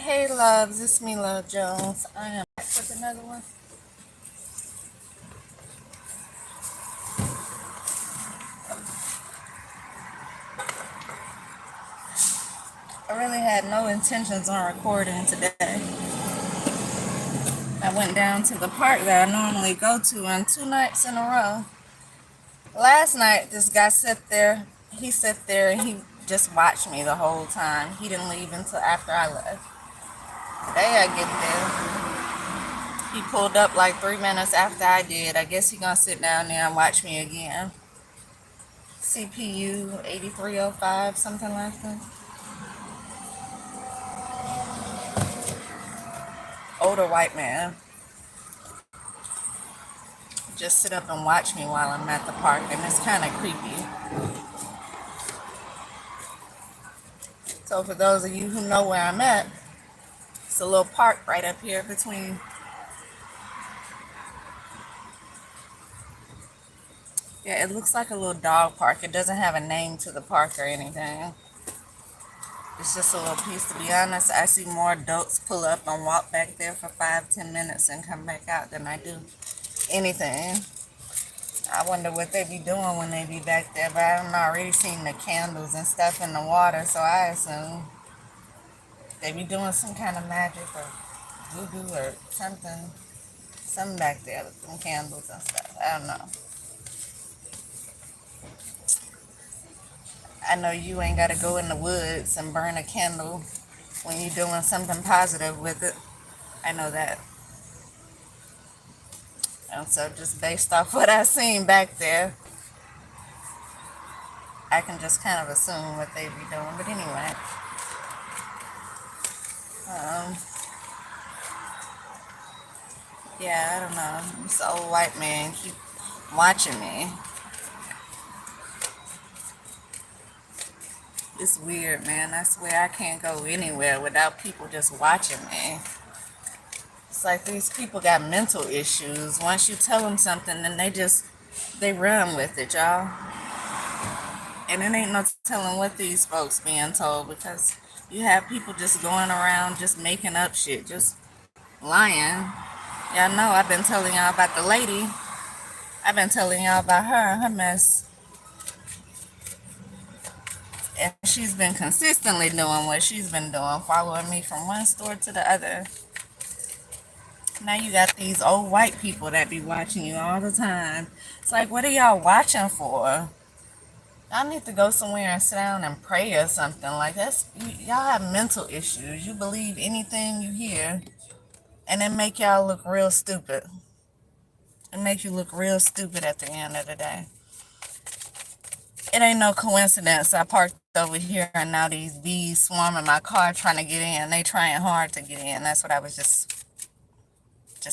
Hey loves, it's me, Love Jones. I am back with another one. I really had no intentions on recording today. I went down to the park that I normally go to on 2 nights in a row. Last night, this guy he sat there and he just watched me the whole time. He didn't leave until after I left. Today I get there. He pulled up like 3 minutes after I did. I guess he gonna sit down there and watch me again. CPU 8305, something like that. Older white man. Just sit up and watch me while I'm at the park, and it's kind of creepy. So for those of you who know where I'm at, it's a little park right up here between. Yeah, it looks like a little dog park. It doesn't have a name to the park or anything. It's just a little piece. To be honest, I see more adults pull up and walk back there for 5-10 minutes and come back out than I do anything. I wonder what they be doing when they be back there, but I've already seen the candles and stuff in the water, so I assume they be doing some kind of magic or voodoo or something back there with some candles and stuff. I don't know. I know you ain't got to go in the woods and burn a candle when you're doing something positive with it. I know that. And so just based off what I seen back there, I can just kind of assume what they be doing. But anyway, um, yeah, I don't know. This old white man keep watching me. It's weird, man. I swear I can't go anywhere without people just watching me. It's like these people got mental issues. Once you tell them something, then they run with it, y'all. And it ain't no telling what these folks being told, because you have people just going around just making up shit, just lying. Y'all know I've been telling y'all about the lady. I've been telling y'all about her and her mess. And she's been consistently doing what she's been doing, following me from one store to the other. Now you got these old white people that be watching you all the time. It's like, what are y'all watching for? Y'all need to go somewhere and sit down and pray or something. Like, y'all have mental issues. You believe anything you hear, and it make y'all look real stupid. It make you look real stupid at the end of the day. It ain't no coincidence I parked over here and now these bees swarming my car trying to get in. They trying hard to get in. That's what I was just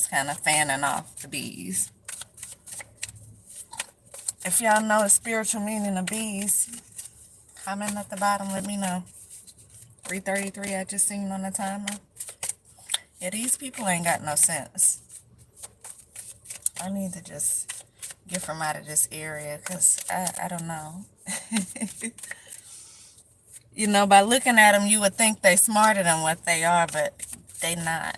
kind of fanning off the bees. If y'all know the spiritual meaning of bees, comment at the bottom, let me know. 3:33 I just seen on the timer. Yeah, these people ain't got no sense. I need to just get from out of this area, because I don't know. You know, by looking at them, you would think they smarter than what they are, but they not.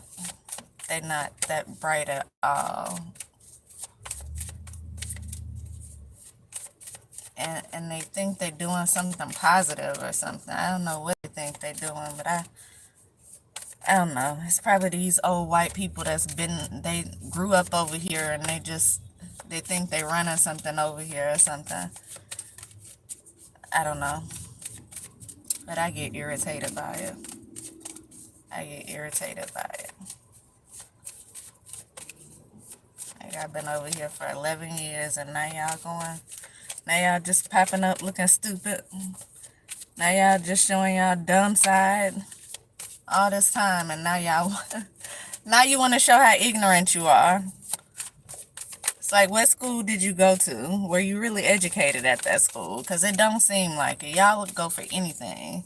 They not that bright at all. And they think they're doing something positive or something. I don't know what they think they're doing, but I don't know. It's probably these old white people they grew up over here and they think they running something over here or something. I don't know. But I get irritated by it. I get irritated by it. Like, I've been over here for 11 years and now y'all just popping up looking stupid. Now y'all just showing y'all dumb side all this time, and now you want to show how ignorant you are. It's like, what school did you go to? Were you really educated at that school? Because it don't seem like it. Y'all would go for anything.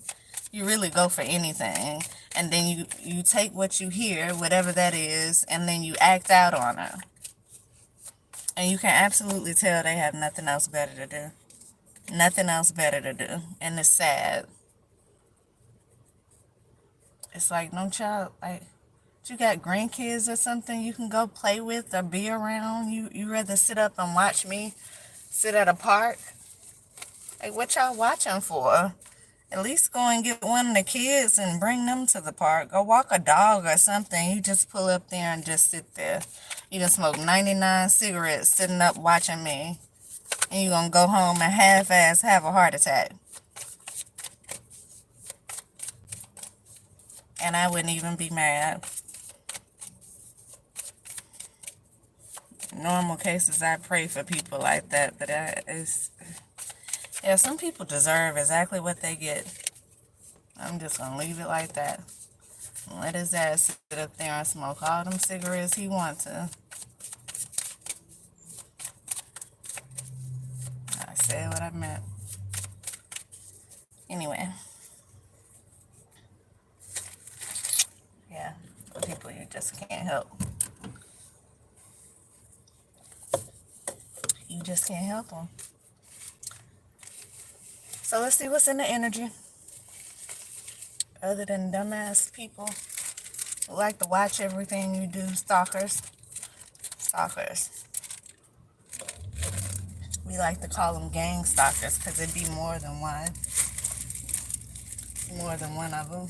You really go for anything. And then you take what you hear, whatever that is, and then you act out on it. And you can absolutely tell they have nothing else better to do. Nothing else better to do. And it's sad. It's like no child, like you got grandkids or something you can go play with or be around. You rather sit up and watch me sit at a park? Like what y'all watching for? At least go and get one of the kids and bring them to the park. Go walk a dog or something. You just pull up there and just sit there. You done smoke 99 cigarettes sitting up watching me. And you gonna go home and half-ass have a heart attack. And I wouldn't even be mad. In normal cases, I pray for people like that. But yeah, some people deserve exactly what they get. I'm just gonna leave it like that. Let his ass sit up there and smoke all them cigarettes he wants to. I said what I meant. Anyway, yeah, the people you just can't help. You just can't help them. So let's see what's in the energy. Other than dumbass people who like to watch everything you do, stalkers. Stalkers. We like to call them gang stalkers because it'd be more than one. More than one of them.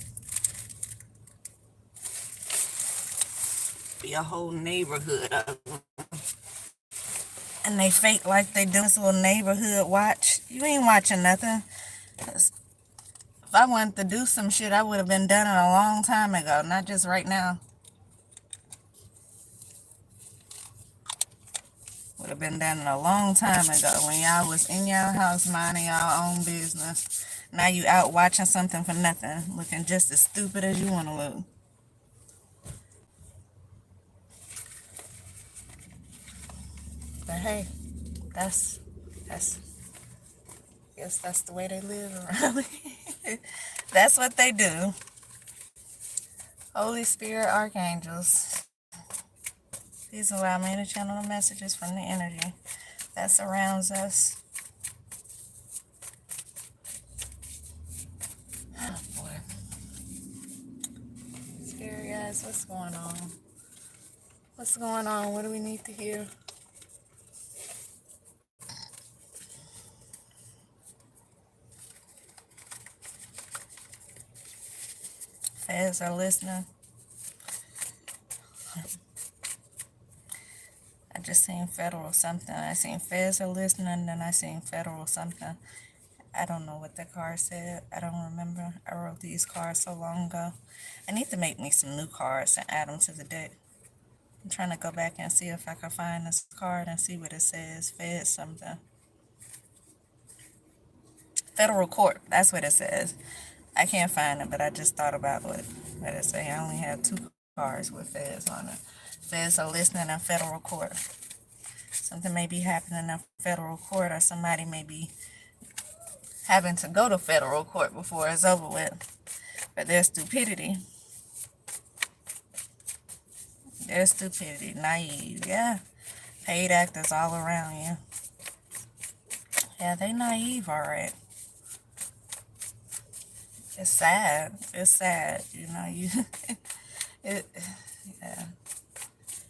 Be a whole neighborhood of them. And they fake like they do this little neighborhood watch. You ain't watching nothing. If I wanted to do some shit, I would have been done it a long time ago, not just right now. Would have been done a long time ago when y'all was in y'all house minding y'all own business. Now you out watching something for nothing, looking just as stupid as you want to look. But hey, that's guess that's the way they live around here. That's what they do. Holy Spirit, archangels, please allow me to channel messages from the energy that surrounds us. Oh boy. Scary guys, what's going on? What's going on? What do we need to hear? Feds are listening. I just seen federal something. I seen feds are listening, then I seen federal something. I don't know what the card said. I don't remember. I wrote these cards so long ago. I need to make me some new cards and add them to the deck. I'm trying to go back and see if I can find this card and see what it says. Fed something. Federal court. That's what it says. I can't find it, but I just thought about what it say. I only have two cards with feds on it. Feds are listening in federal court. Something may be happening in federal court, or somebody may be having to go to federal court before it's over with. But their stupidity. Their stupidity. Naive. Yeah. Paid actors all around you. Yeah, they naive, all right. It's sad. It's sad. You know, yeah.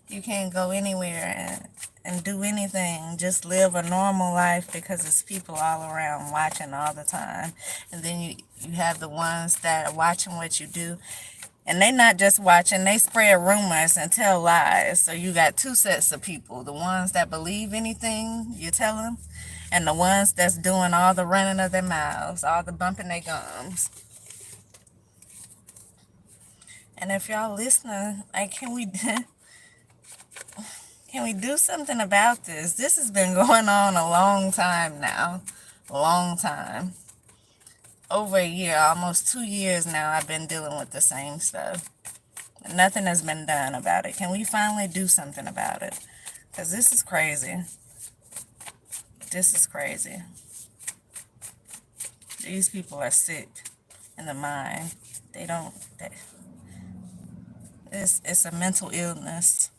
You can't go anywhere and do anything. Just live a normal life because it's people all around watching all the time. And then you have the ones that are watching what you do. And they not just watching, they spread rumors and tell lies. So you got two sets of people. The ones that believe anything you tell them, and the ones that's doing all the running of their mouths, all the bumping their gums. And if y'all listening, like, can we do something about this? This has been going on a long time now. A long time. Over a year, almost 2 years now, I've been dealing with the same stuff. Nothing has been done about it. Can we finally do something about it? Because this is crazy. This is crazy. These people are sick in the mind. It's a mental illness.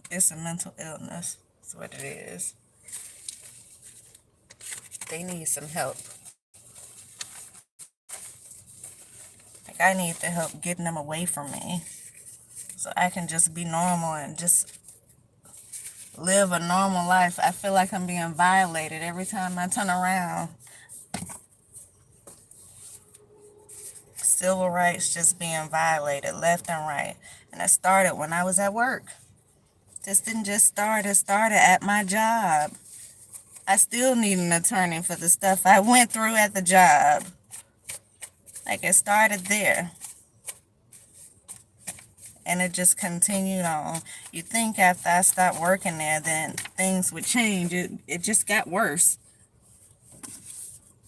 It's a mental illness. That's what it is. They need some help. like I need the help getting them away from me so I can just be normal and just live a normal life. I feel like I'm being violated every time I turn around. Civil rights just being violated left and right. And it started when I was at work. This didn't just start, it started at my job. I still need an attorney for the stuff I went through at the job. Like it started there. And it just continued on. You think after I stopped working there, then things would change. It just got worse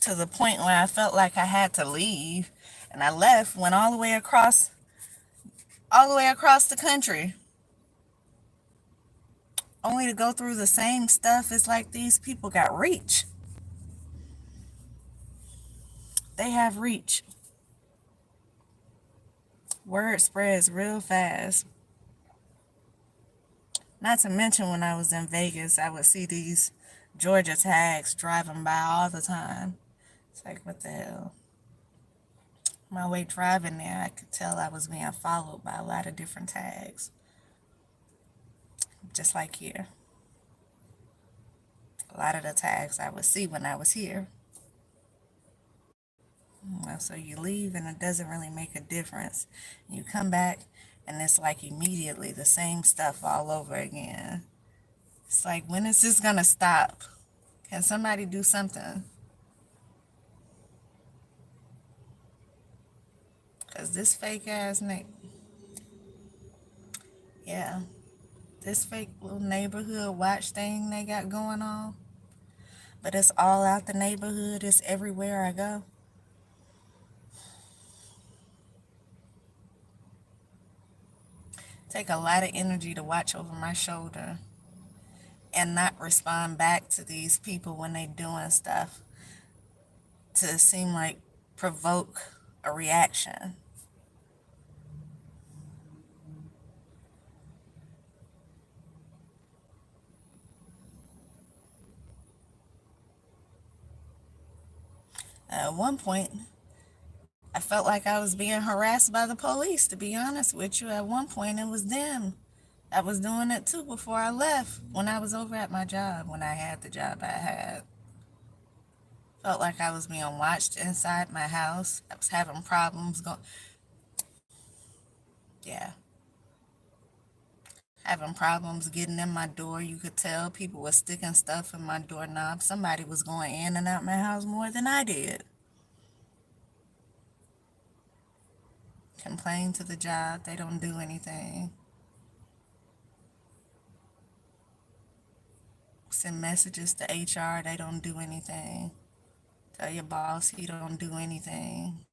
to the point where I felt like I had to leave. And I left, went all the way across the country, only to go through the same stuff. It's like these people got reach. They have reach. Word spreads real fast. Not to mention when I was in Vegas, I would see these Georgia tags driving by all the time. It's like, what the hell? My way driving there, I could tell I was being followed by a lot of different tags. Just like here. A lot of the tags I would see when I was here. Well, so you leave and it doesn't really make a difference. You come back and it's like immediately the same stuff all over again. It's like, when is this gonna stop? Can somebody do something? Because this fake ass yeah, this fake little neighborhood watch thing they got going on. But it's all out the neighborhood. It's everywhere I go. Take a lot of energy to watch over my shoulder and not respond back to these people when they doing stuff to seem like provoke a reaction. At one point, I felt like I was being harassed by the police, to be honest with you. At one point, it was them. I was doing it too before I left, when I was over at my job, when I had the job I had. Felt like I was being watched inside my house. I was having problems yeah, having problems getting in my door. You could tell people were sticking stuff in my doorknob. Somebody was going in and out my house more than I did. Complain to the job, they don't do anything. Send messages to HR, they don't do anything. Tell your boss he don't do anything,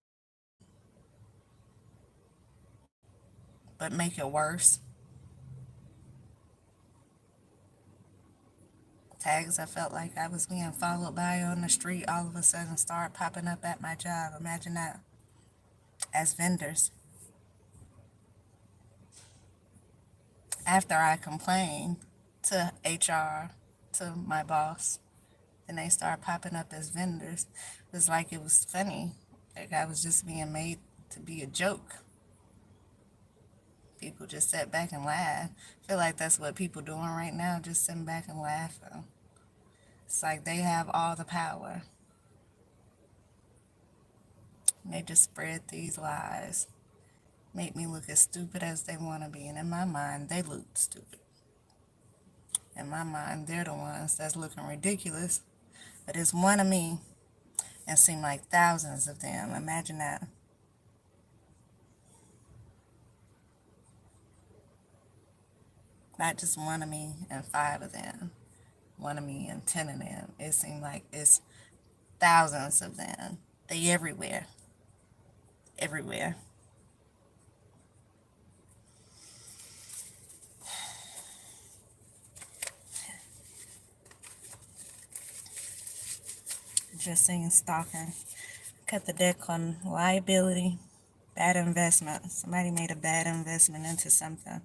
but make it worse. Tags I felt like I was being followed by on the street all of a sudden start popping up at my job. Imagine that. As vendors. After I complained to HR, to my boss, and they start popping up as vendors. It was like it was funny. Like I was just being made to be a joke. People just sat back and laugh. I feel like that's what people doing right now, just sitting back and laughing. It's like they have all the power. And they just spread these lies. Make me look as stupid as they want to be. And in my mind, they look stupid. In my mind, they're the ones that's looking ridiculous. But it's one of me and seem like thousands of them. Imagine that. Not just one of me and 5 of them. One of me and 10 of them. It seemed like it's thousands of them. They everywhere. Everywhere. Just saying stalking. Cut the deck on liability. Bad investment. Somebody made a bad investment into something.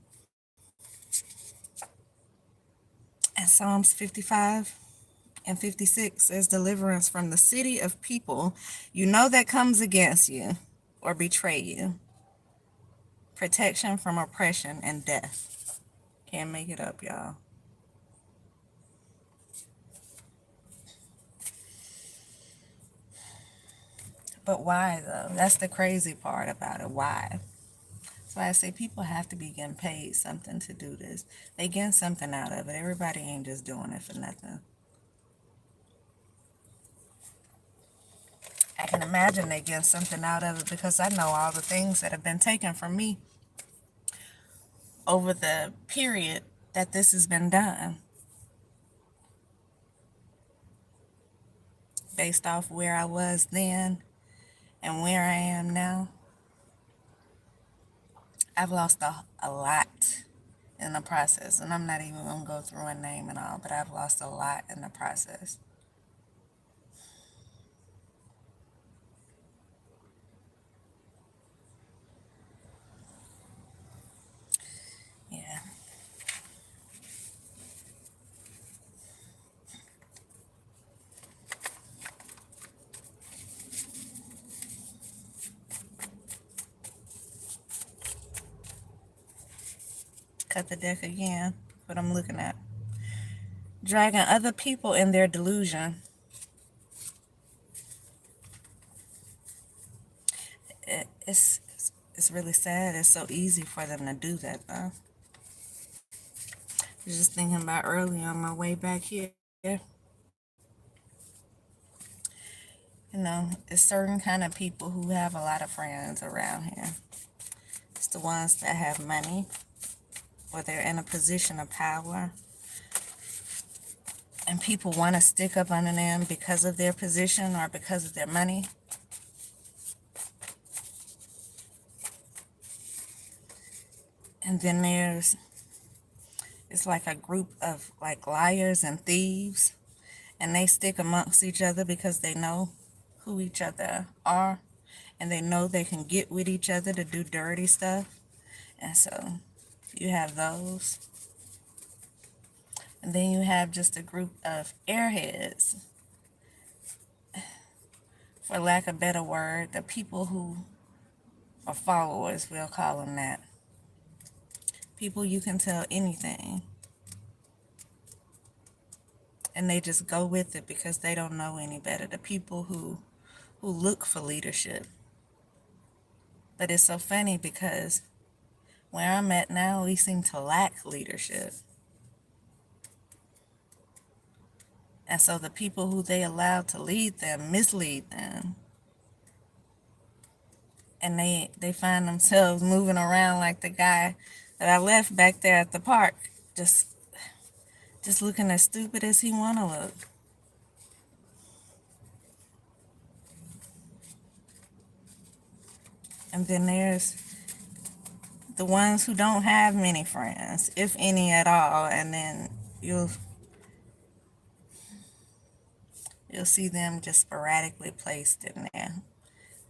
And Psalms 55 and 56 says deliverance from the city of people you know that comes against you. or betray you. Protection from oppression and death. Can't make it up, y'all. But why, though? That's the crazy part about it. Why? So I say people have to be getting paid something to do this. They getting something out of it. Everybody ain't just doing it for nothing. I can imagine they getting something out of it because I know all the things that have been taken from me over the period that this has been done, based off where I was then and where I am now. I've lost a lot in the process, and I'm not even going to go through and name it all, but I've lost a lot in the process. Yeah. Cut the deck again. What I'm looking at. Dragging other people in their delusion. It's really sad. It's so easy for them to do that, though. I was just thinking about earlier on my way back here. It's certain kind of people who have a lot of friends around here. It's the ones that have money, or they're in a position of power, and people want to stick up under them because of their position or because of their money. And then it's like a group of like liars and thieves, and they stick amongst each other because they know who each other are, and they know they can get with each other to do dirty stuff. And so you have those. And then you have just a group of airheads, for lack of a better word, the people who are followers, we'll call them that. People you can tell anything, and they just go with it because they don't know any better. The people who look for leadership. But it's so funny because where I'm at now, we seem to lack leadership. And so the people who they allow to lead them mislead them. And they find themselves moving around like the guy that I left back there at the park, just looking as stupid as he want to look. And then there's the ones who don't have many friends, if any at all, and then you'll see them just sporadically placed in there.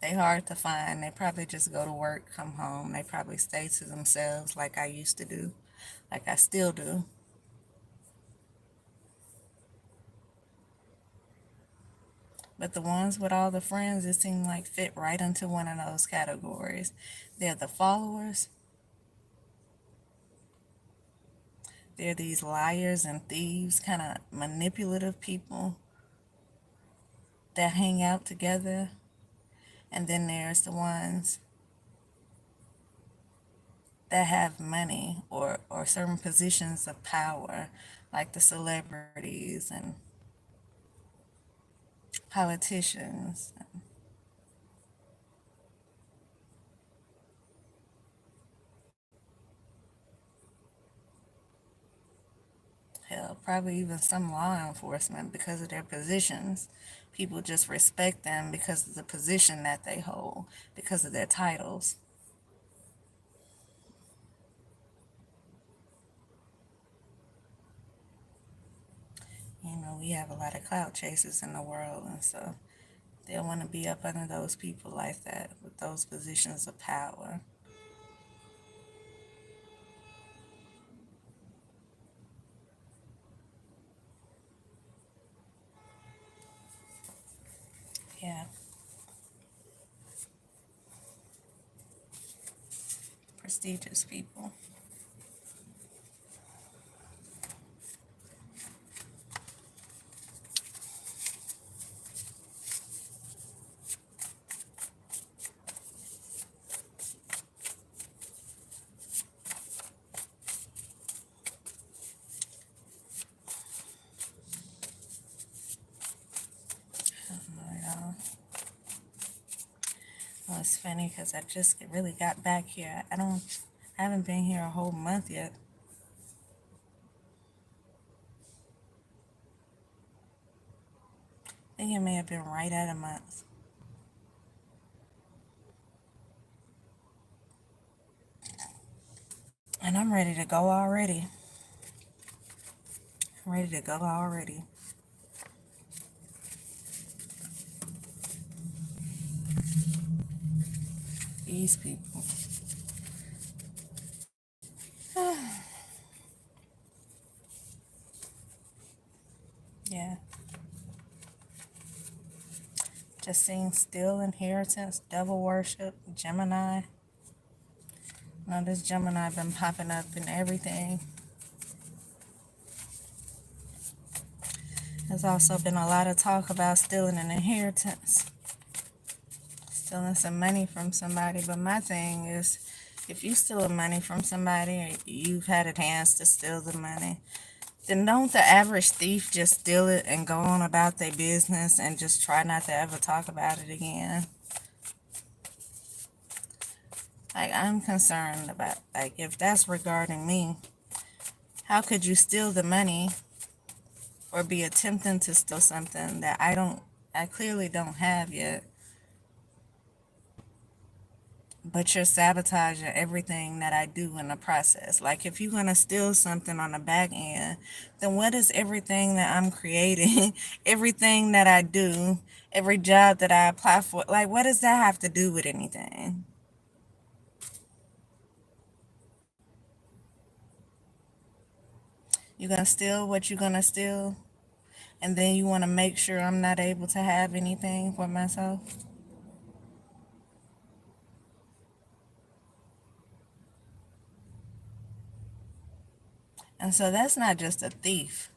They hard to find. They probably just go to work, come home. They probably stay to themselves like I used to do, like I still do. But the ones with all the friends, it seemed like fit right into one of those categories. They're the followers. They're these liars and thieves, kind of manipulative people that hang out together. And then there's the ones that have money or certain positions of power, like the celebrities and politicians. Hell, probably even some law enforcement because of their positions. People just respect them because of the position that they hold, because of their titles. We have a lot of clout chasers in the world, and so they'll want to be up under those people like that with those positions of power. Yeah. Prestigious people. Well, it's funny because I just really got back here. I haven't been here a whole month yet. I think it may have been right at a month. And I'm ready to go already. I'm ready to go already. These people. Yeah. Just seeing still inheritance, devil worship, Gemini. Now this Gemini been popping up in everything. There's also been a lot of talk about stealing an inheritance, stealing some money from somebody. But my thing is, if you steal money from somebody or you've had a chance to steal the money, then don't the average thief just steal it and go on about their business and just try not to ever talk about it again? Like, I'm concerned about, like, if that's regarding me, how could you steal the money or be attempting to steal something that I clearly don't have yet, but you're sabotaging everything that I do in the process? Like, if you're going to steal something on the back end, then what is everything that I'm creating, everything that I do, every job that I apply for, like, what does that have to do with anything? You're going to steal what you're going to steal, and then you want to make sure I'm not able to have anything for myself? And so that's not just a thief.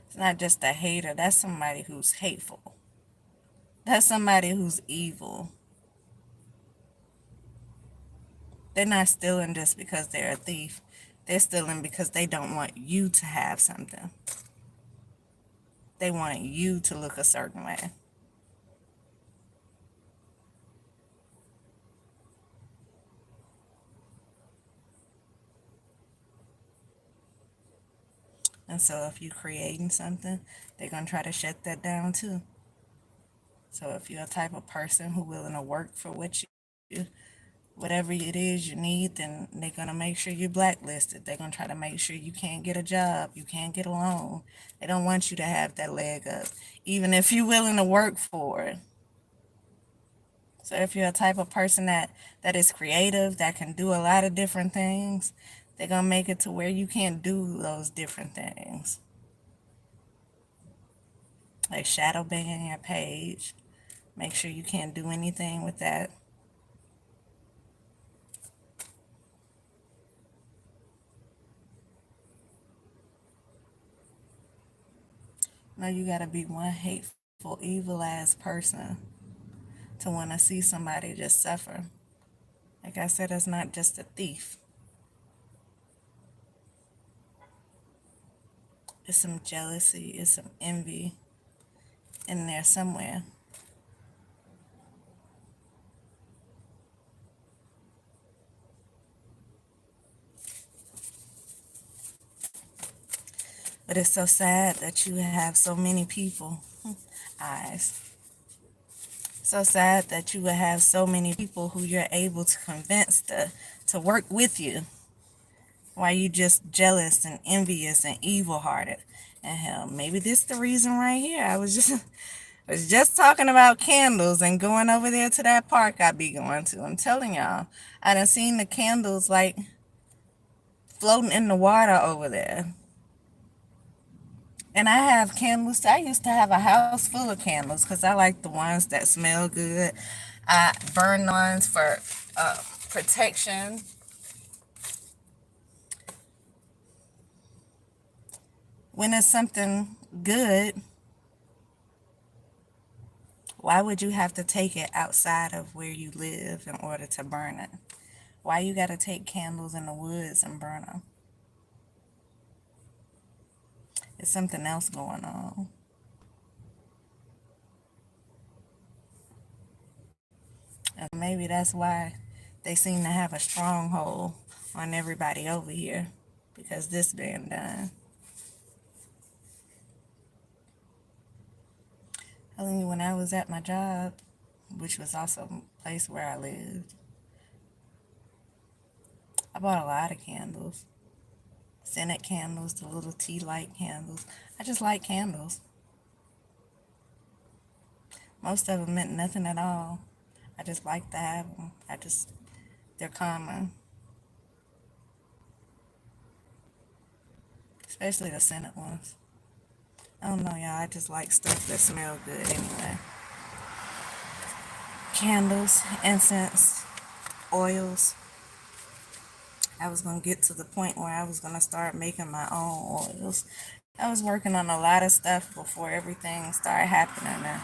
It's not just a hater. That's somebody who's hateful. That's somebody who's evil. They're not stealing just because they're a thief. They're stealing because they don't want you to have something. They want you to look a certain way. And so if you're creating something, they're going to try to shut that down too. So if you're a type of person who willing to work for what you whatever it is you need, then they're going to make sure you're blacklisted. They're going to try to make sure you can't get a job, you can't get a loan. They don't want you to have that leg up, even if you're willing to work for it. So if you're a type of person that is creative, that can do a lot of different things, they're going to make it to where you can't do those different things. Like shadow banning your page. Make sure you can't do anything with that. No, you got to be one hateful, evil ass person to want to see somebody just suffer. Like I said, it's not just a thief. It's some jealousy, it's some envy in there somewhere. But it's so sad that you have so many people, eyes. So sad that you would have so many people who you're able to convince to work with you, while you just jealous and envious and evil-hearted. And hell, maybe this the reason right here. I was just talking about candles and going over there to that park I be going to. I'm telling y'all, I done seen the candles like floating in the water over there. And I have candles. I used to have a house full of candles because I like the ones that smell good. I burn ones for protection. when it's something good, why would you have to take it outside of where you live in order to burn it? Why you gotta take candles in the woods and burn them? It's something else going on. And maybe that's why they seem to have a stronghold on everybody over here because this being done. Telling you, when I was at my job, which was also a place where I lived, I bought a lot of candles. Scented candles, the little tea light candles. I just like candles. Most of them meant nothing at all. I just like to have them. They're common, especially the scented ones. I don't know, y'all. I just like stuff that smell good anyway. Candles, incense, oils. I was going to get to the point where I was going to start making my own oils. I was working on a lot of stuff before everything started happening. And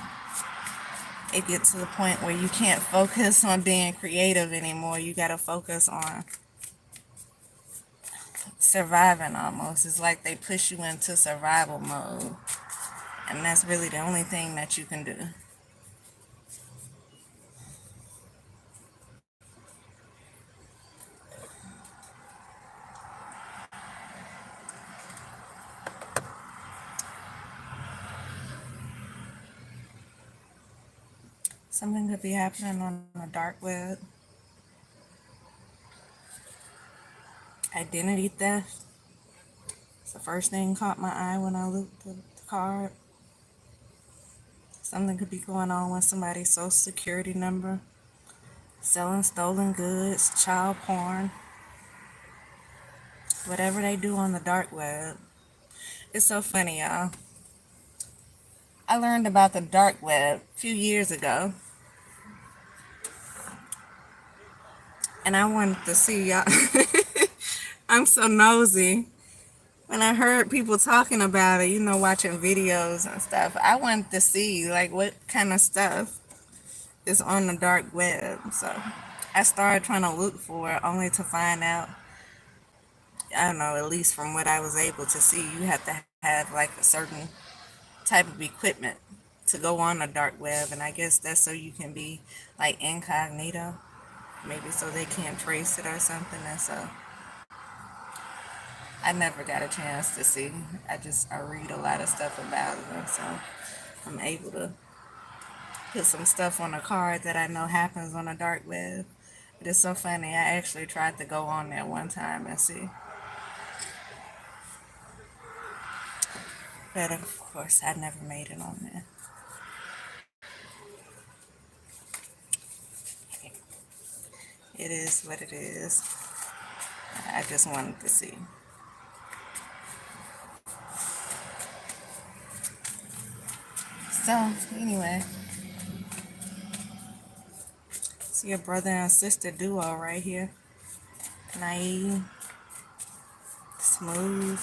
it gets to the point where you can't focus on being creative anymore. You got to focus on surviving almost. It's like they push you into survival mode. And that's really the only thing that you can do. Something could be happening on the dark web. Identity theft. It's the first thing caught my eye when I looked at the card. Something could be going on with somebody's social security number. Selling stolen goods, child porn. Whatever they do on the dark web. It's so funny, y'all. I learned about the dark web a few years ago. And I wanted to see y'all. I'm so nosy. When I heard people talking about it, watching videos and stuff, I wanted to see like what kind of stuff is on the dark web. So I started trying to look for it, only to find out, I don't know, at least from what I was able to see, you have to have like a certain type of equipment to go on the dark web. And I guess that's so you can be like incognito, maybe so they can't trace it or something. And so I never got a chance to see. I read a lot of stuff about it, so I'm able to put some stuff on a card that I know happens on the dark web. But it's so funny. I actually tried to go on there one time and see. But of course, I never made it on there. It is what it is. I just wanted to see. So, anyway, see a brother and sister duo right here. Naive, smooth,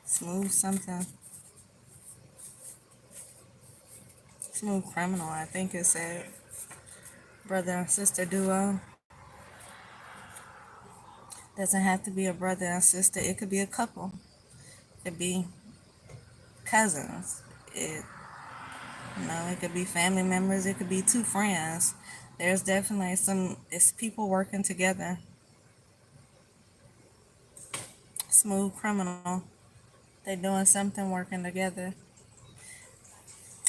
smooth something. Smooth criminal, I think it said. Brother and sister duo. Doesn't have to be a brother and sister. It could be a couple. It could be cousins. It could be family members. It could be two friends. There's definitely it's people working together. Smooth criminal. They're doing something working together.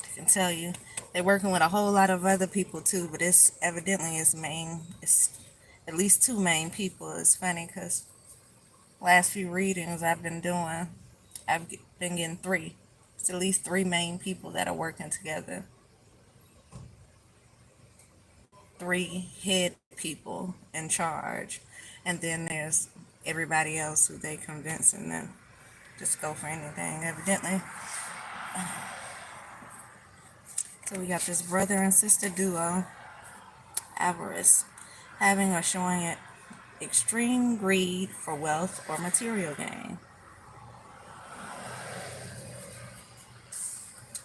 I can tell you. They're working with a whole lot of other people too, but it's evidently it's at least two main people. It's funny because last few readings I've been doing, I've been getting three. It's at least three main people that are working together. Three head people in charge. And then there's everybody else who they convincing to just go for anything, evidently. So we got this brother and sister duo, avarice, having or showing it extreme greed for wealth or material gain.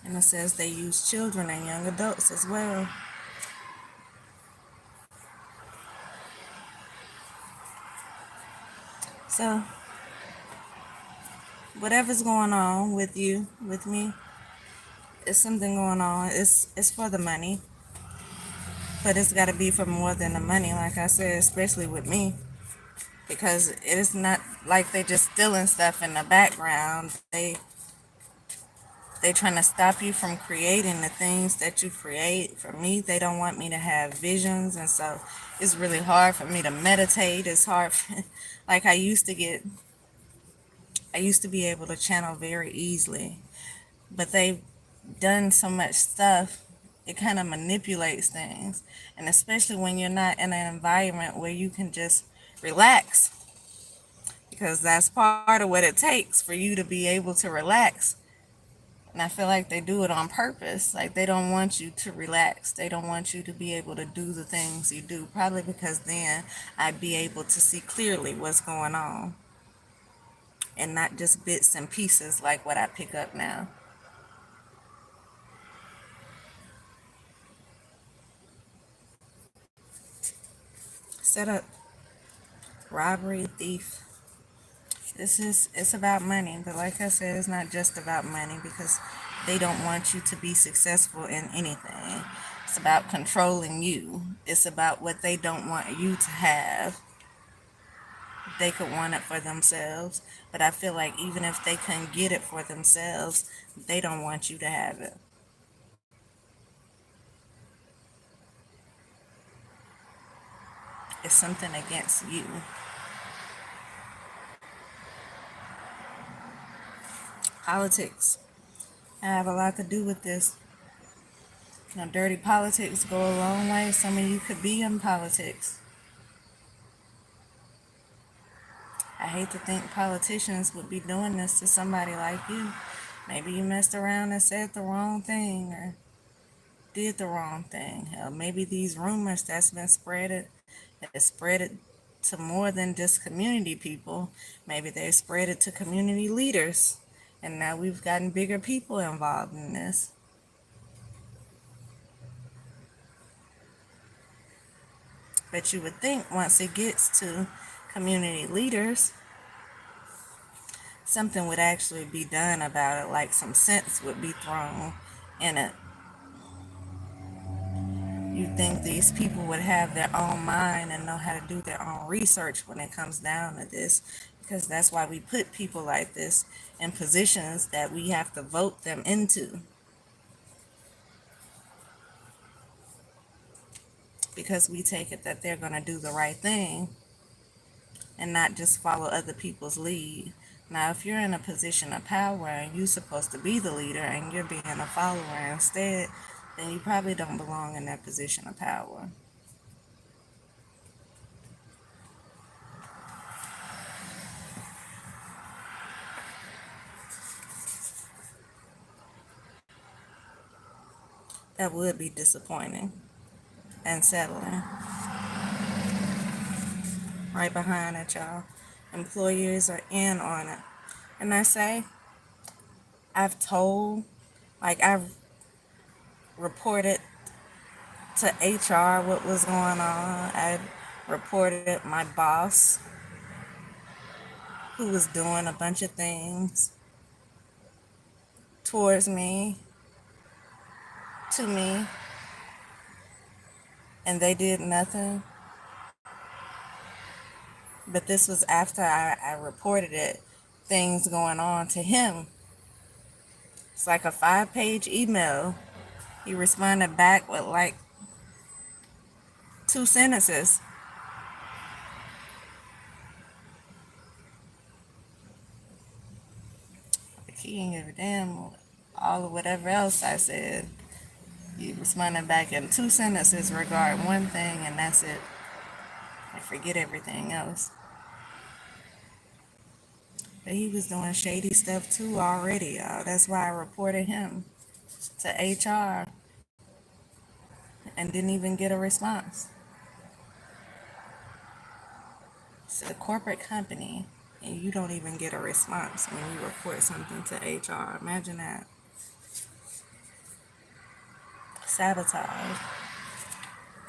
And it says they use children and young adults as well. So, whatever's going on with you, with me, it's something going on. It's for the money, but it's got to be for more than the money. Like I said, especially with me, because it is not like they just stealing stuff in the background. They trying to stop you from creating the things that you create. For me, they don't want me to have visions, and so it's really hard for me to meditate. It's hard, like I used to be able to channel very easily, but they've done so much stuff. It kind of manipulates things, and especially when you're not in an environment where you can just relax, because that's part of what it takes for you to be able to relax. And I feel like they do it on purpose. Like they don't want you to relax. They don't want you to be able to do the things you do. Probably because then I'd be able to see clearly what's going on and not just bits and pieces like what I pick up now. Set up, robbery, thief. It's about money, but like I said, it's not just about money because they don't want you to be successful in anything. It's about controlling you. It's about what they don't want you to have. They could want it for themselves, but I feel like even if they couldn't get it for themselves, they don't want you to have it. It's something against you. Politics. I have a lot to do with this. You know, dirty politics go a long way. Some of you could be in politics. I hate to think politicians would be doing this to somebody like you. Maybe you messed around and said the wrong thing or did the wrong thing. Hell, maybe these rumors that's been spread it to more than just community people. Maybe they spread it to community leaders. And now we've gotten bigger people involved in this. But you would think once it gets to community leaders, something would actually be done about it, like some sense would be thrown in it. You think these people would have their own mind and know how to do their own research when it comes down to this, because that's why we put people like this in positions that we have to vote them into, because we take it that they're going to do the right thing and not just follow other people's lead. Now, if you're in a position of power and you're supposed to be the leader and you're being a follower instead, then you probably don't belong in that position of power. That would be disappointing and settling. Right behind it, y'all. Employers are in on it. And I say, I've told, like, I've reported to HR what was going on. I reported my boss who was doing a bunch of things towards me, to me, and they did nothing. But this was after I reported it, things going on to him. It's like a 5-page email. He responded back with like 2 sentences. Like he didn't give a damn all of whatever else I said. He responded back in 2 sentences regarding one thing, and that's it. I forget everything else. But he was doing shady stuff too already, y'all. That's why I reported him to HR and didn't even get a response. It's a corporate company, and you don't even get a response when you report something to HR. Imagine that. sabotage.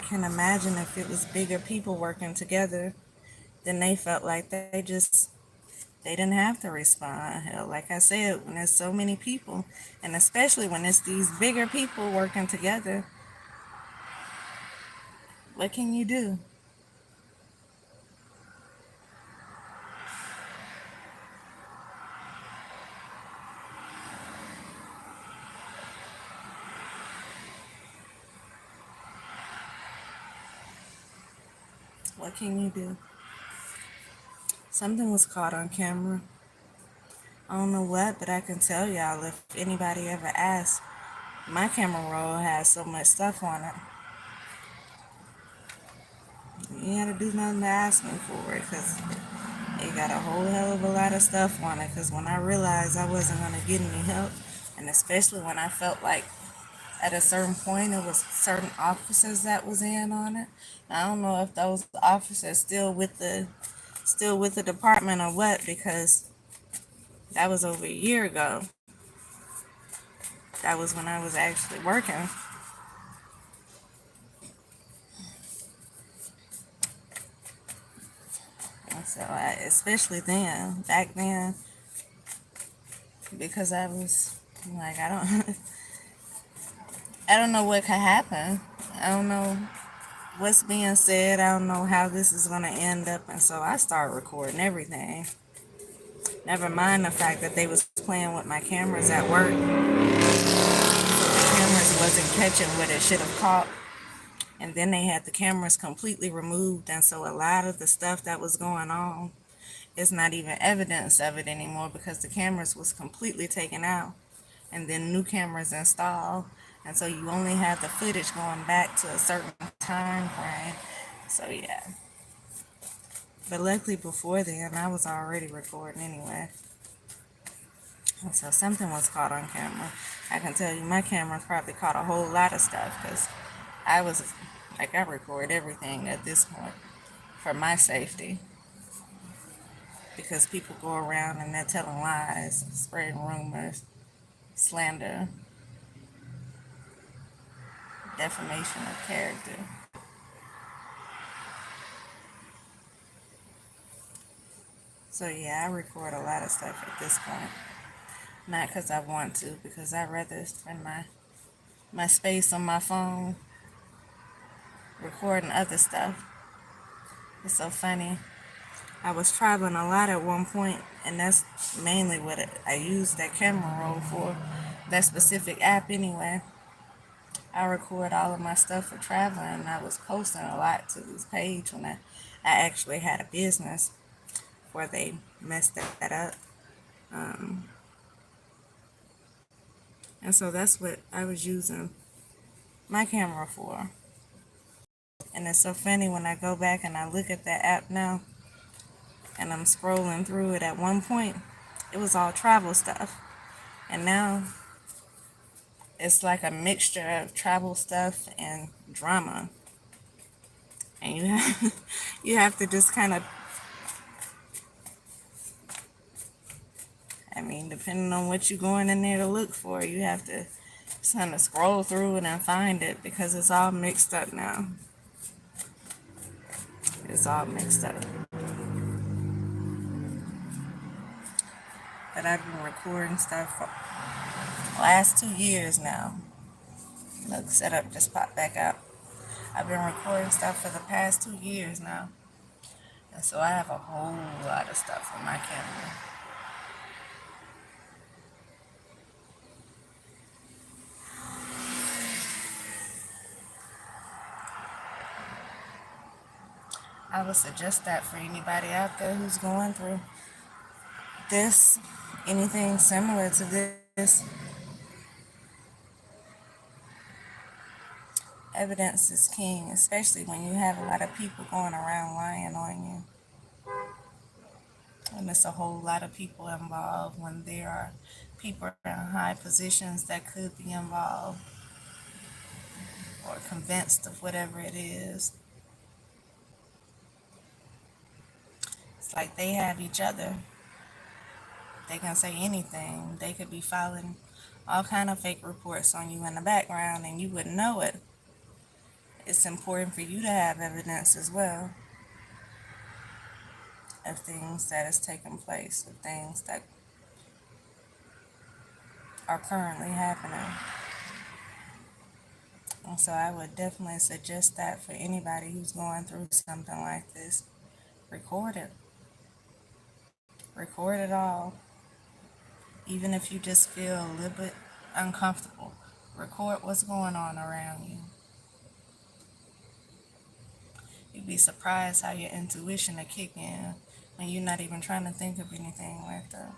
Can imagine if it was bigger people working together, then they felt like they didn't have to respond. Hell, like I said, when there's so many people, and especially when it's these bigger people working together, what can you do? What can you do? Something was caught on camera. I don't know what, but I can tell y'all if anybody ever asks, my camera roll has so much stuff on it. You ain't had to do nothing to ask me for it because it got a whole hell of a lot of stuff on it. Because when I realized I wasn't going to get any help, and especially when I felt like at a certain point it was certain officers that was in on it. I don't know if those officers still with the department or what, because that was over a year ago. That was when I was actually working. And so especially then, back then, because I was like, I don't know what could happen. I don't know what's being said. I don't know how this is gonna end up, and so I started recording everything. Never mind the fact that they was playing with my cameras at work, so the cameras wasn't catching what it should have caught. And then they had the cameras completely removed, and so a lot of the stuff that was going on is not even evidence of it anymore because the cameras was completely taken out, and then new cameras installed, and so you only have the footage going back to a certain time frame. So yeah, but luckily before then I was already recording anyway. And so something was caught on camera. I can tell you my camera probably caught a whole lot of stuff because I was like, I record everything at this point for my safety, because people go around and they're telling lies, spreading rumors, slander, defamation of character. So yeah, I record a lot of stuff at this point. Not because I want to, because I'd rather spend my space on my phone recording other stuff. It's so funny. I was traveling a lot at one point, and that's mainly what I used that camera roll for. That specific app, anyway. I record all of my stuff for traveling, and I was posting a lot to this page when I actually had a business where they messed that up. Um, and so that's what I was using my camera for. And it's so funny when I go back and I look at that app now and I'm scrolling through it. At one point, it was all travel stuff. And now it's like a mixture of travel stuff and drama. And you have to just kind of, I mean, depending on what you're going in there to look for, you have to kind of scroll through it and find it because it's all mixed up now. It's all mixed up. But I've been recording stuff for the last 2 years now. Look, setup just popped back up. I've been recording stuff for the past 2 years now. And so I have a whole lot of stuff on my camera. I would suggest that for anybody out there who's going through this, anything similar to this. Evidence is king, especially when you have a lot of people going around lying on you. And there's a whole lot of people involved when there are people in high positions that could be involved or convinced of whatever it is. It's like they have each other. They can say anything. They could be filing all kind of fake reports on you in the background and you wouldn't know it. It's important for you to have evidence as well of things that has taken place, of things that are currently happening. And so I would definitely suggest that for anybody who's going through something like this. Record it. Record it all. Even if you just feel a little bit uncomfortable, record what's going on around you. You'd be surprised how your intuition will kick in when you're not even trying to think of anything like that.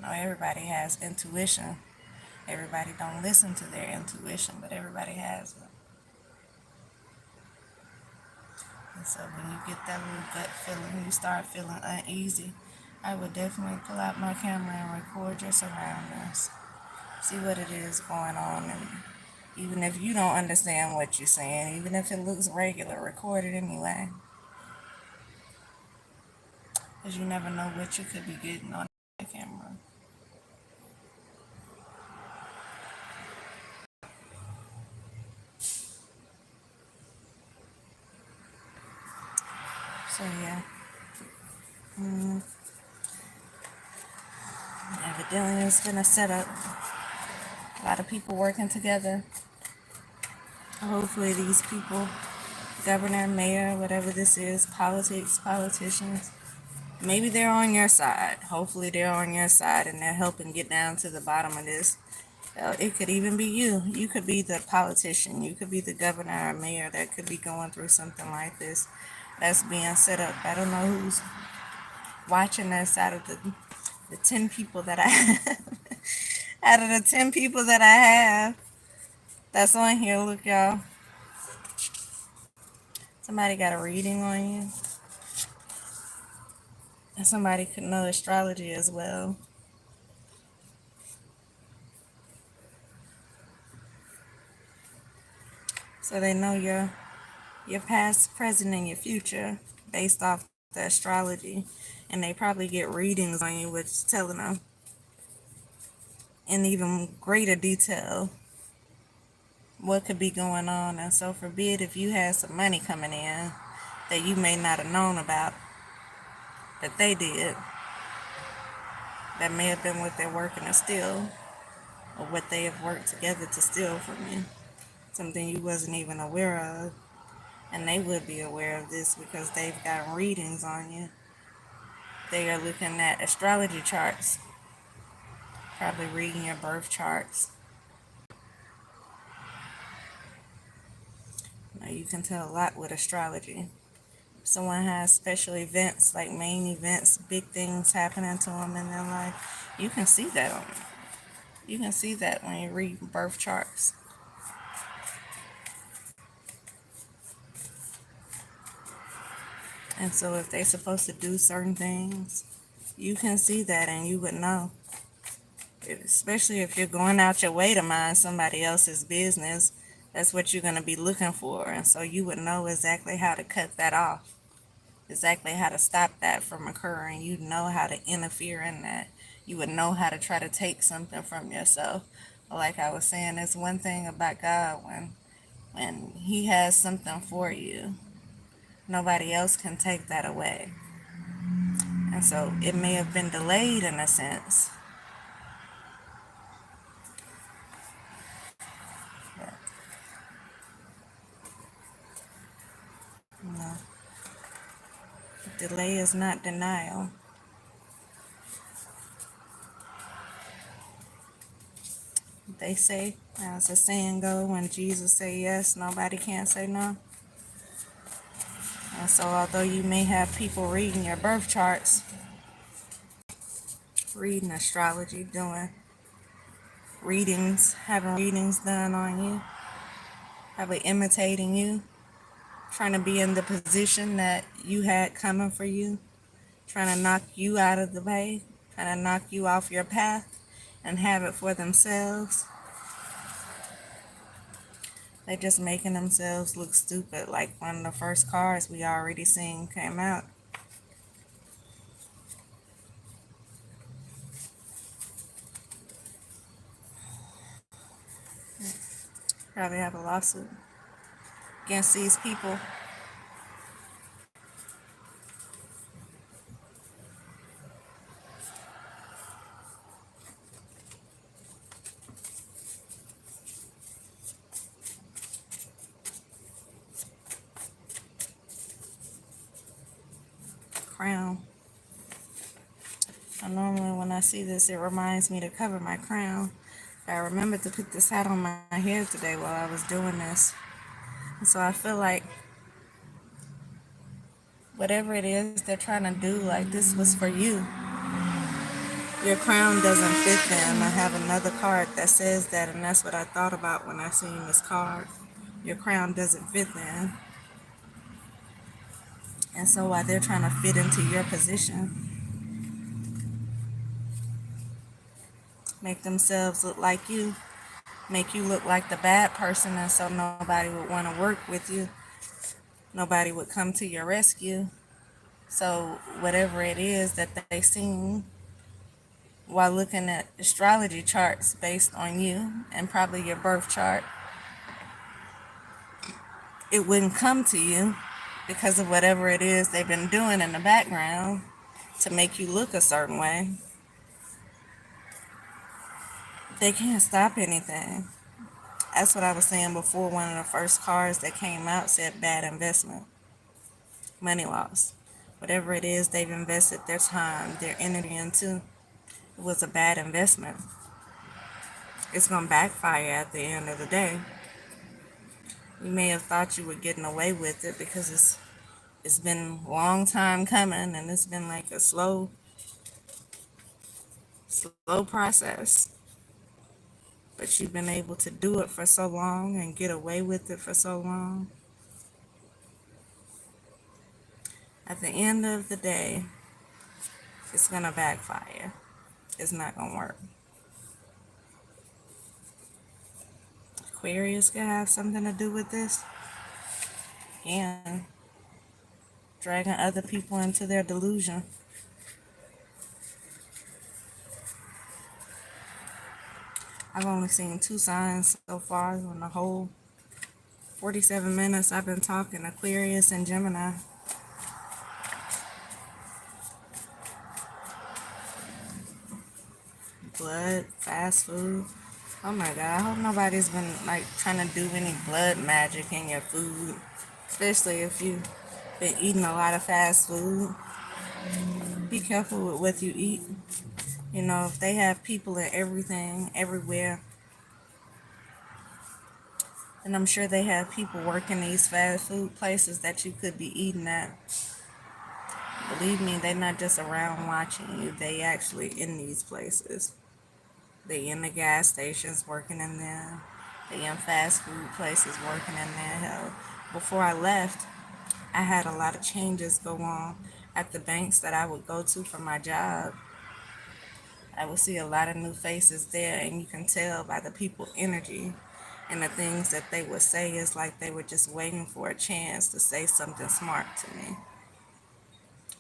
No, everybody has intuition. Everybody don't listen to their intuition, but everybody has it. And so when you get that little gut feeling, you start feeling uneasy, I would definitely pull out my camera and record your surroundings. See what it is going on. And even if you don't understand what you're saying, even if it looks regular, record it anyway. Because you never know what you could be getting on the camera. So yeah. Evidently it's been a setup. A lot of people working together. Hopefully these people, governor, mayor, whatever this is, politics, politicians, maybe they're on your side. Hopefully they're on your side and they're helping get down to the bottom of this. It could even be you. You could be the politician. You could be the governor or mayor that could be going through something like this that's being set up. I don't know who's watching this out of the 10 people that I have. Out of the 10 people that I have that's on here, look, y'all. Somebody got a reading on you. And somebody could know astrology as well. So they know your past, present, and your future based off the astrology. And they probably get readings on you, which is telling them in even greater detail what could be going on. And so forbid if you had some money coming in that you may not have known about, that they did, that may have been what they're working to steal, or what they have worked together to steal from you, something you wasn't even aware of. And they would be aware of this because they've got readings on you. They are looking at astrology charts, probably reading your birth charts. Now you can tell a lot with astrology. If someone has special events, like main events, big things happening to them in their life, you can see that on them. You can see that when you read birth charts. And so if they're supposed to do certain things, you can see that and you would know. Especially if you're going out your way to mind somebody else's business, that's what you're going to be looking for. And so you would know exactly how to cut that off, exactly how to stop that from occurring. You'd know how to interfere in that. You would know how to try to take something from yourself. Like I was saying, there's one thing about God, when he has something for you, nobody else can take that away. And so it may have been delayed in a sense. But, you know, delay is not denial. They say, as the saying go, when Jesus say yes, nobody can say no. And so although you may have people reading your birth charts, reading astrology, doing readings, having readings done on you, probably imitating you, trying to be in the position that you had coming for you, trying to knock you out of the way, trying to knock you off your path and have it for themselves. They're just making themselves look stupid, like one of the first cards we already seen came out. Probably have a lawsuit against these people. Crown. Normally when I see this, it reminds me to cover my crown. I remembered to put this hat on my head today while I was doing this. And so I feel like whatever it is they're trying to do, like this was for you. Your crown doesn't fit them. I have another card that says that, and that's what I thought about when I seen this card. Your crown doesn't fit them. And so while they're trying to fit into your position, make themselves look like you, make you look like the bad person, and so nobody would want to work with you. Nobody would come to your rescue. So whatever it is that they seen while looking at astrology charts based on you and probably your birth chart, it wouldn't come to you because of whatever it is they've been doing in the background to make you look a certain way. They can't stop anything. That's what I was saying before. One of the first cards that came out said bad investment, money loss. Whatever it is they've invested their time, their energy into, it was a bad investment. It's going to backfire at the end of the day. You may have thought you were getting away with it because it's been a long time coming, and it's been like a slow process. But you've been able to do it for so long and get away with it for so long. At the end of the day, it's going to backfire. It's not going to work. Aquarius could have something to do with this. And dragging other people into their delusion. I've only seen 2 signs so far in the whole 47 minutes I've been talking, Aquarius and Gemini. Blood, fast food. Oh my God, I hope nobody's been like trying to do any blood magic in your food. Especially if you've been eating a lot of fast food. Be careful with what you eat. You know, if they have people in everything, everywhere, and I'm sure they have people working these fast food places that you could be eating at. Believe me, they're not just around watching you. They actually in these places. They in the gas stations working in there. They in fast food places working in there. Hell, before I left, I had a lot of changes go on at the banks that I would go to for my job. I would see a lot of new faces there, and you can tell by the people energy and the things that they would say is like they were just waiting for a chance to say something smart to me.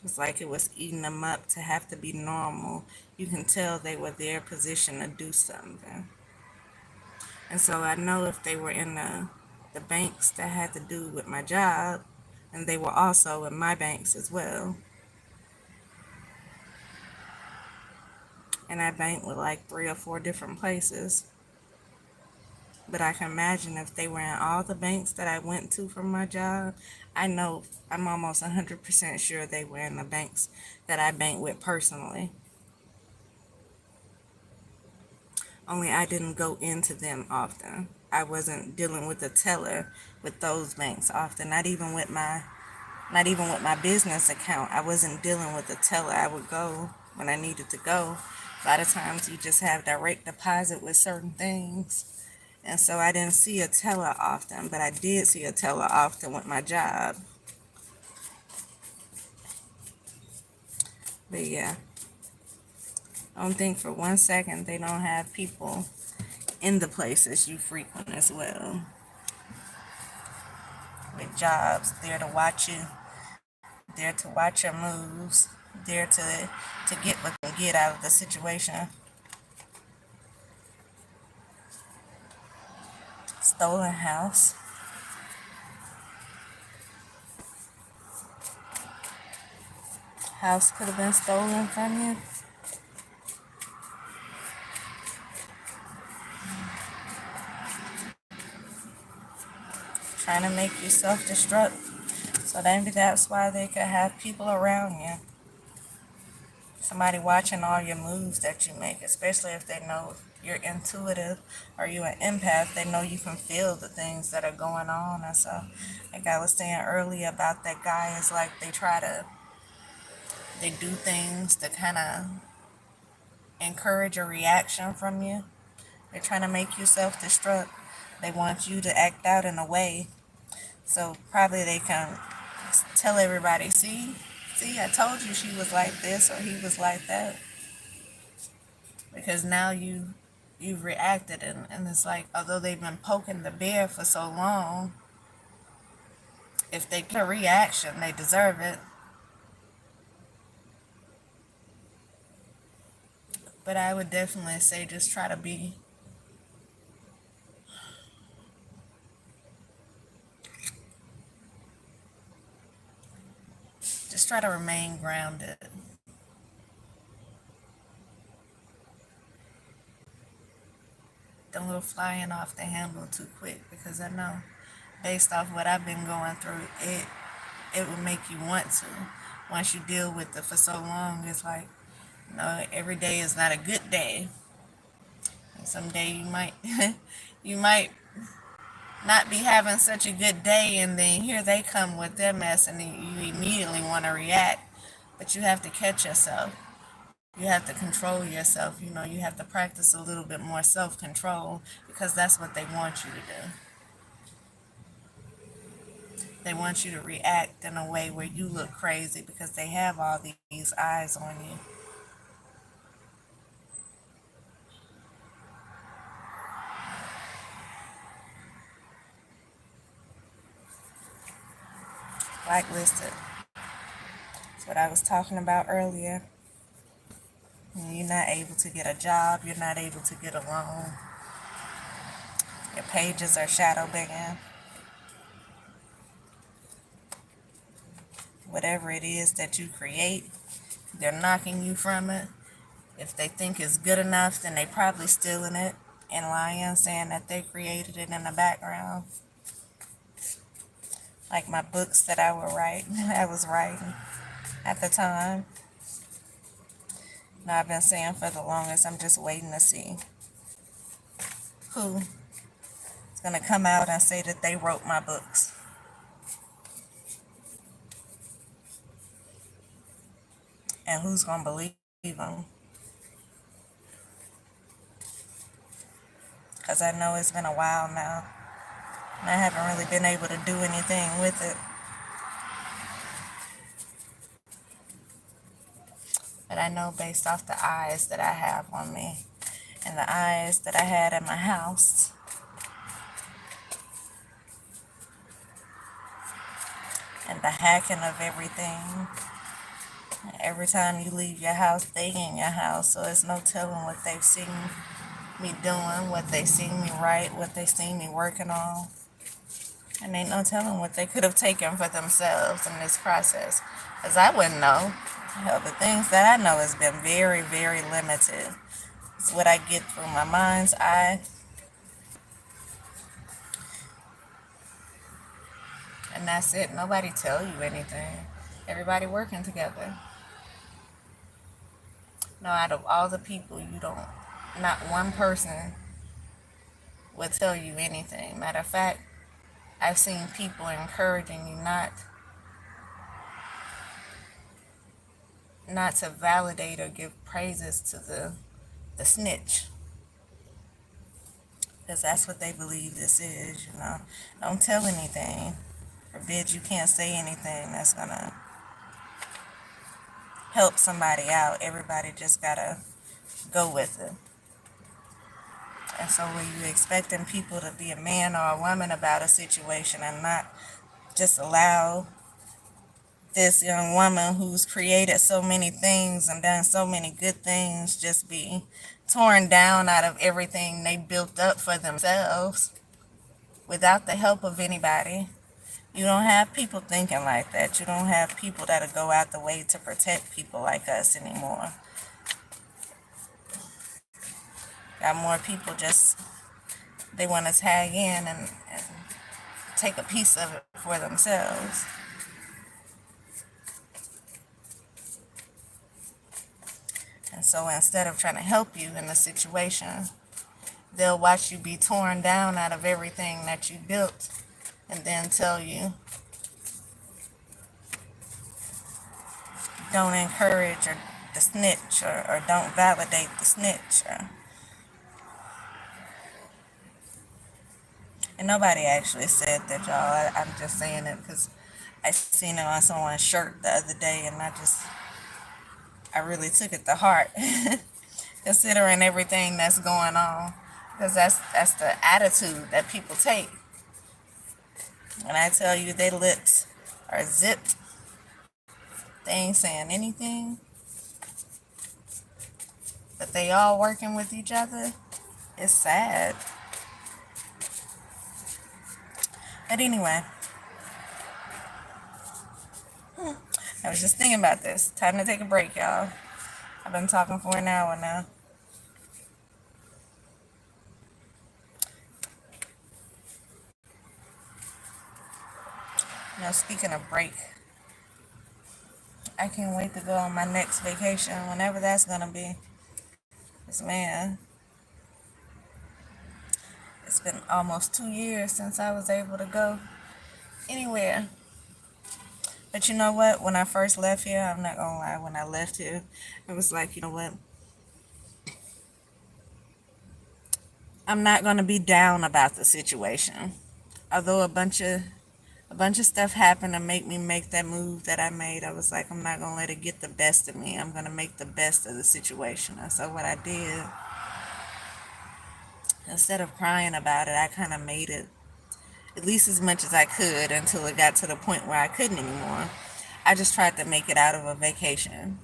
It's like it was eating them up to have to be normal. You can tell they were their position to do something. And so I know if they were in the banks that had to do with my job, and they were also in my banks as well. And I bank with like 3 or 4 different places. But I can imagine if they were in all the banks that I went to for my job, I know I'm almost 100% sure they were in the banks that I bank with personally. Only I didn't go into them often. I wasn't dealing with the teller with those banks often. Not even with my business account. I wasn't dealing with the teller. I would go when I needed to go. A lot of times you just have direct deposit with certain things. And so I didn't see a teller often, but I did see a teller often with my job. But yeah, don't think for 1 second they don't have people in the places you frequent as well. With jobs, there to watch you, there to watch your moves, there to get what they get out of the situation. stolen house. House could have been stolen from you. Trying to make you self-destruct. So maybe that's why they could have people around you. Somebody watching all your moves that you make, especially if they know you're intuitive or you're an empath, they know you can feel the things that are going on. And so, like I was saying earlier about that guy, it's like they do things to kind of encourage a reaction from you. They're trying to make you self-destruct. They want you to act out in a way. So probably they can tell everybody, see, I told you she was like this or he was like that. Because now you've reacted, and it's like, although they've been poking the bear for so long, if they get a reaction, they deserve it. But I would definitely say just try to remain grounded. Don't go flying off the handle too quick, because I know based off what I've been going through, it will make you want to. Once you deal with it for so long, it's like, every day is not a good day. And someday you might you might not be having such a good day, and then here they come with their mess, and then you immediately want to react. But you have to catch yourself. You have to control yourself. You have to practice a little bit more self-control, because that's what they want you to do. They want you to react in a way where you look crazy, because they have all these eyes on you. Blacklisted. That's what I was talking about earlier. You're not able to get a job. You're not able to get a loan. Your pages are shadow banned. Whatever it is that you create, they're knocking you from it. If they think it's good enough, then they probably stealing it and lying, saying that they created it in the background. Like my books that I was writing at the time. I've been saying for the longest, I'm just waiting to see who is going to come out and say that they wrote my books. And who's going to believe them. Because I know it's been a while now, and I haven't really been able to do anything with it. But I know based off the eyes that I have on me, and the eyes that I had in my house, and the hacking of everything. Every time you leave your house, they in your house, so it's no telling what they've seen me doing, what they seen me write, what they seen me working on. And ain't no telling what they could have taken for themselves in this process, because I wouldn't know. Hell, the things that I know has been very, very limited. It's what I get through my mind's eye. And that's it. Nobody tell you anything. Everybody working together. No, out of all the people, not one person would tell you anything. Matter of fact, I've seen people encouraging you not to validate or give praises to the snitch. Because that's what they believe this is. Don't tell anything. Forbid you can't say anything that's going to help somebody out. Everybody just got to go with it. And so when you expecting people to be a man or a woman about a situation, and not just allow this young woman who's created so many things and done so many good things just be torn down out of everything they built up for themselves. without the help of anybody. You don't have people thinking like that. You don't have people that'll go out the way to protect people like us anymore. Got more people just, they want to tag in and take a piece of it for themselves. And so instead of trying to help you in the situation, they'll watch you be torn down out of everything that you built and then tell you, don't encourage or the snitch, or don't validate the snitch. And nobody actually said that, y'all. I'm just saying it because I seen it on someone's shirt the other day, and I really took it to heart, considering everything that's going on, because that's the attitude that people take. And I tell you, their lips are zipped. They ain't saying anything, but they all working with each other. It's sad. But anyway, I was just thinking about this. Time to take a break, y'all. I've been talking for an hour now. Speaking of break, I can't wait to go on my next vacation, whenever that's gonna be. 'Cause man, it's been almost 2 years since I was able to go anywhere. But you know what? When I first left here, I'm not gonna lie, when I left here, it was like, you know what? I'm not gonna be down about the situation. Although a bunch of stuff happened to make me make that move that I made. I was like, I'm not gonna let it get the best of me. I'm gonna make the best of the situation. And so what I did, instead of crying about it, I kind of made it at least as much as I could until it got to the point where I couldn't anymore. I just tried to make it out of a vacation.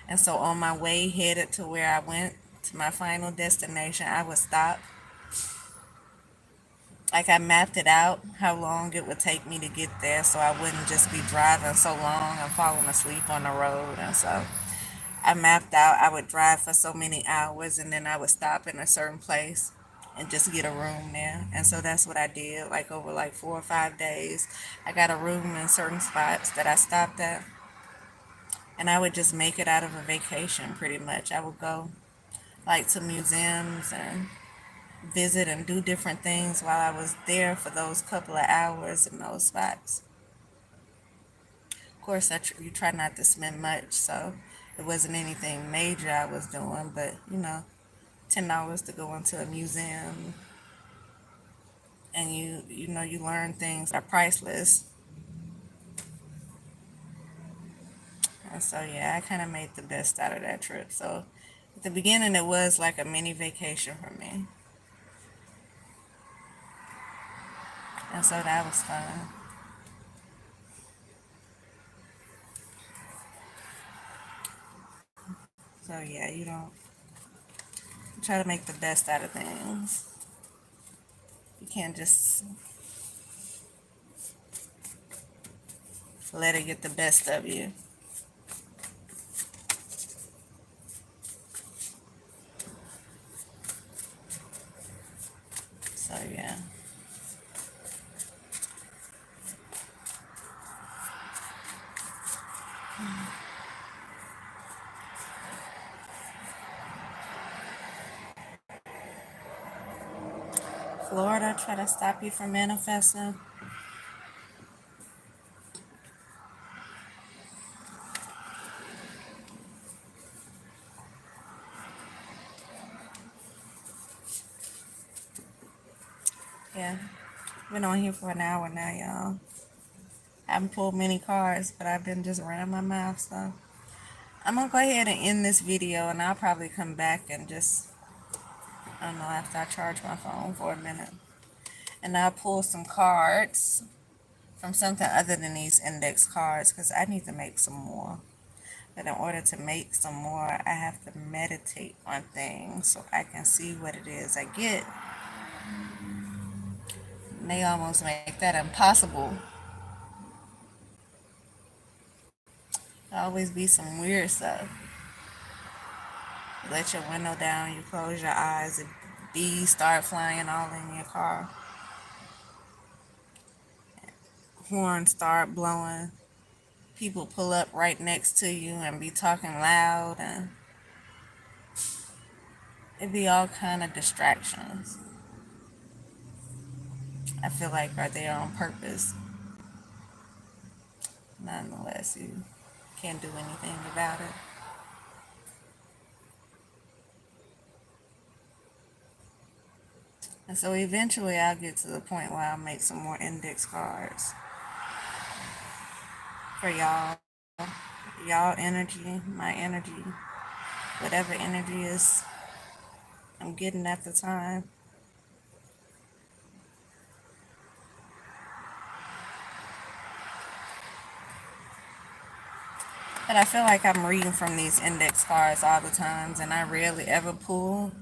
And so on my way headed to where I went, to my final destination, I would stop. Like I mapped it out how long it would take me to get there so I wouldn't just be driving so long and falling asleep on the road. And so I mapped out I would drive for so many hours and then I would stop in a certain place and just get a room there. And so that's what I did, like over like 4 or 5 days. I got a room in certain spots that I stopped at, and I would just make it out of a vacation pretty much. I would go like to museums and visit and do different things while I was there for those couple of hours in those spots. Of course, you try not to spend much, so it wasn't anything major I was doing, but $10 to go into a museum, and you learn things that are priceless. And so yeah, I kind of made the best out of that trip. So at the beginning, it was like a mini vacation for me, and so that was fun. So yeah, you don't try to make the best out of things. You can't just let it get the best of you. So yeah. Florida try to stop you from manifesting. Yeah. Been on here for an hour now, y'all. Haven't pulled many cards, but I've been just running my mouth, so I'm gonna go ahead and end this video, and I'll probably come back and just, I don't know, after I charge my phone for a minute, and I'll pull some cards from something other than these index cards, because I need to make some more. But in order to make some more, I have to meditate on things so I can see what it is I get And they almost make that impossible. Always be some weird stuff. You let your window down, you close your eyes, and bees start flying all in your car. Horns start blowing. People pull up right next to you and be talking loud, and it be all kind of distractions. I feel like are there on purpose. Nonetheless, you can't do anything about it. And so eventually I'll get to the point where I'll make some more index cards for y'all. Y'all energy, my energy, whatever energy is I'm getting at the time. But I feel like I'm reading from these index cards all the times, and I rarely ever pull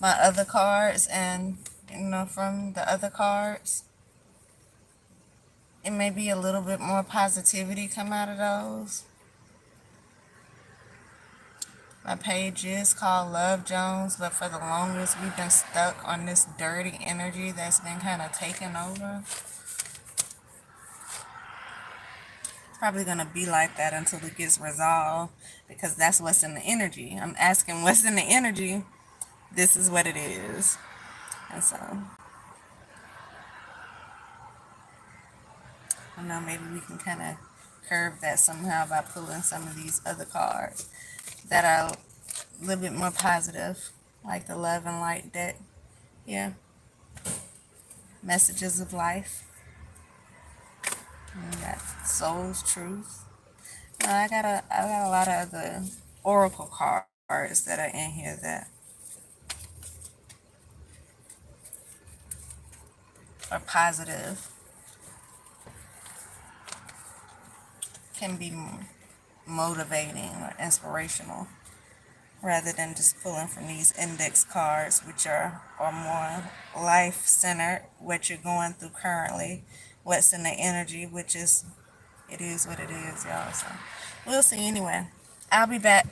my other cards. And, from the other cards, it may be a little bit more positivity come out of those. My page is called Love Jones, but for the longest, we've been stuck on this dirty energy that's been kind of taking over. Probably going to be like that until it gets resolved, because that's what's in the energy. I'm asking what's in the energy. This is what it is. And so, I don't know, maybe we can kind of curve that somehow by pulling some of these other cards that are a little bit more positive, like the Love and Light deck. Yeah, Messages of Life. And we got Soul's Truth. I got a lot of other oracle cards that are in here that are positive, can be motivating or inspirational, rather than just pulling from these index cards, which are more life centered, what you're going through currently, what's in the energy, which is, it is what it is, y'all. So we'll see anyway. I'll be back.